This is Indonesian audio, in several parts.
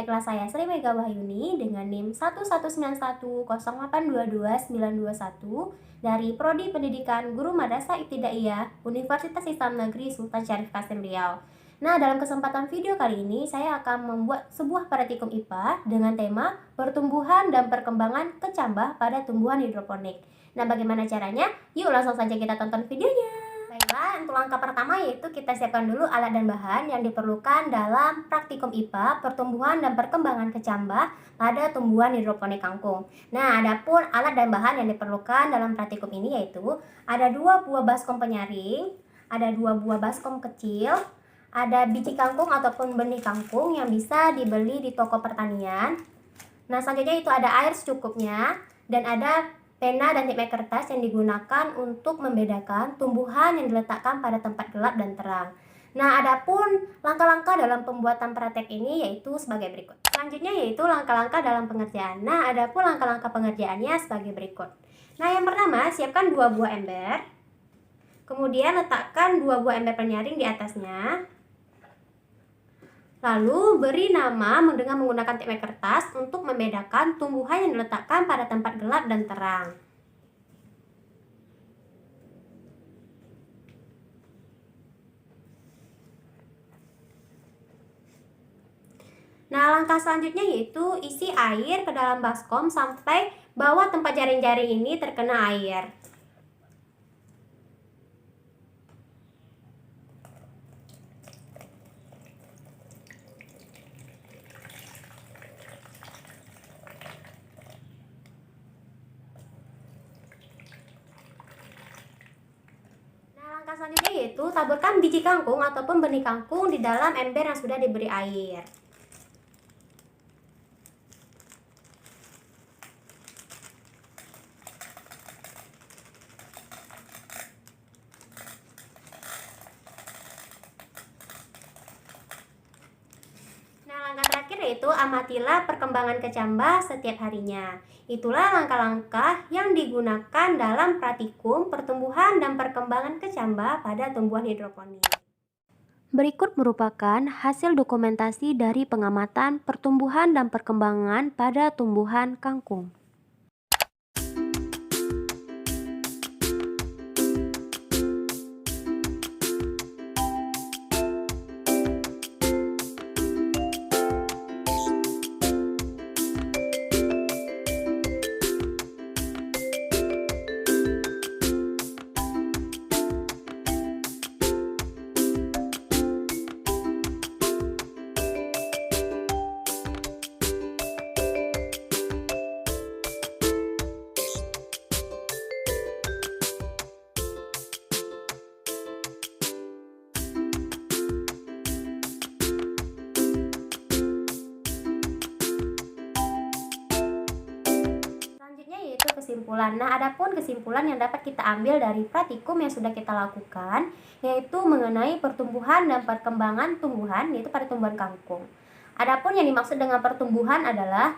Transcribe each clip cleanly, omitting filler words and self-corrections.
Baiklah, saya Sri Mega Wahyuni dengan NIM 11910822921 dari Prodi Pendidikan Guru Madrasah Ibtidaiyah Universitas Islam Negeri Sultan Syarif Kasim Riau. Nah, dalam kesempatan video kali ini saya akan membuat sebuah praktikum IPA dengan tema pertumbuhan dan perkembangan kecambah pada tumbuhan hidroponik. Nah, bagaimana caranya? Yuk langsung saja kita tonton videonya. Baiklah, untuk langkah pertama yaitu kita siapkan dulu alat dan bahan yang diperlukan dalam praktikum IPA pertumbuhan dan perkembangan kecambah pada tumbuhan hidroponik kangkung. Nah, adapun alat dan bahan yang diperlukan dalam praktikum ini yaitu ada 2 buah baskom penyaring, ada 2 buah baskom kecil, ada biji kangkung ataupun benih kangkung yang bisa dibeli di toko pertanian. Nah, selanjutnya itu ada air secukupnya dan ada pena dan tip kertas yang digunakan untuk membedakan tumbuhan yang diletakkan pada tempat gelap dan terang. Nah, adapun langkah-langkah dalam pembuatan praktek ini yaitu sebagai berikut. Selanjutnya yaitu langkah-langkah dalam pengerjaan. Nah, adapun langkah-langkah pengerjaannya sebagai berikut. Nah, yang pertama, siapkan 2 buah ember. Kemudian letakkan 2 buah ember penyaring di atasnya. Lalu beri nama dengan menggunakan tip kertas untuk membedakan tumbuhan yang diletakkan pada tempat gelap dan terang. Nah, langkah selanjutnya yaitu isi air ke dalam baskom sampai bawah tempat jaring-jaring ini terkena air. Langkah selanjutnya yaitu taburkan biji kangkung ataupun benih kangkung di dalam ember yang sudah diberi air. Nah, langkah terakhir yaitu amatilah perkembangan kecambah setiap harinya. Itulah langkah-langkah yang digunakan dalam praktikum pertumbuhan dan perkembangan kecambah pada tumbuhan hidroponik. Berikut merupakan hasil dokumentasi dari pengamatan pertumbuhan dan perkembangan pada tumbuhan kangkung. Kesimpulan. Nah, adapun kesimpulan yang dapat kita ambil dari praktikum yang sudah kita lakukan yaitu mengenai pertumbuhan dan perkembangan tumbuhan yaitu pada tumbuhan kangkung. Adapun yang dimaksud dengan pertumbuhan adalah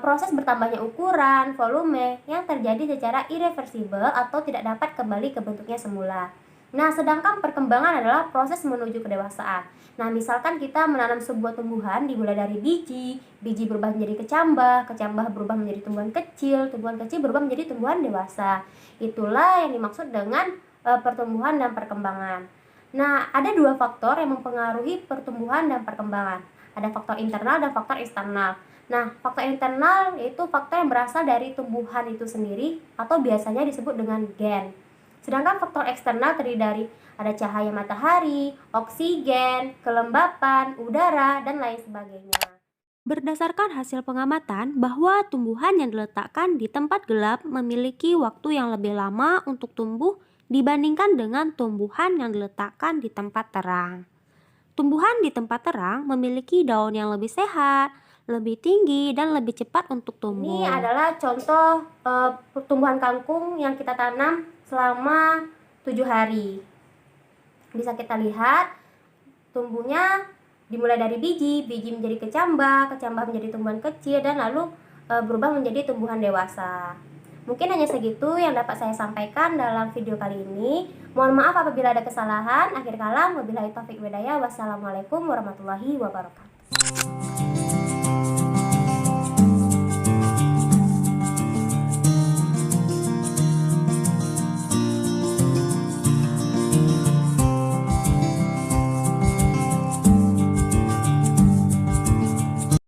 proses bertambahnya ukuran, volume yang terjadi secara irreversibel atau tidak dapat kembali ke bentuknya semula. Nah, sedangkan perkembangan adalah proses menuju kedewasaan. Nah, misalkan kita menanam sebuah tumbuhan dimulai dari biji berubah menjadi kecambah, kecambah berubah menjadi tumbuhan kecil berubah menjadi tumbuhan dewasa. Itulah yang dimaksud dengan pertumbuhan dan perkembangan. Nah, ada 2 faktor yang mempengaruhi pertumbuhan dan perkembangan. Ada faktor internal dan faktor eksternal. Nah, faktor internal yaitu faktor yang berasal dari tumbuhan itu sendiri atau biasanya disebut dengan gen. Sedangkan faktor eksternal terdiri dari ada cahaya matahari, oksigen, kelembapan, udara, dan lain sebagainya. Berdasarkan hasil pengamatan bahwa tumbuhan yang diletakkan di tempat gelap memiliki waktu yang lebih lama untuk tumbuh dibandingkan dengan tumbuhan yang diletakkan di tempat terang. Tumbuhan di tempat terang memiliki daun yang lebih sehat, lebih tinggi, dan lebih cepat untuk tumbuh. Ini adalah contoh tumbuhan kangkung yang kita tanam selama 7 hari. Bisa kita lihat tumbuhnya dimulai dari biji menjadi kecambah menjadi tumbuhan kecil, dan lalu berubah menjadi tumbuhan dewasa. Mungkin hanya segitu yang dapat saya sampaikan dalam video kali ini. Mohon maaf apabila ada kesalahan. Akhir kalam, wabillahi taufiq wal hidayah. Wassalamualaikum warahmatullahi wabarakatuh.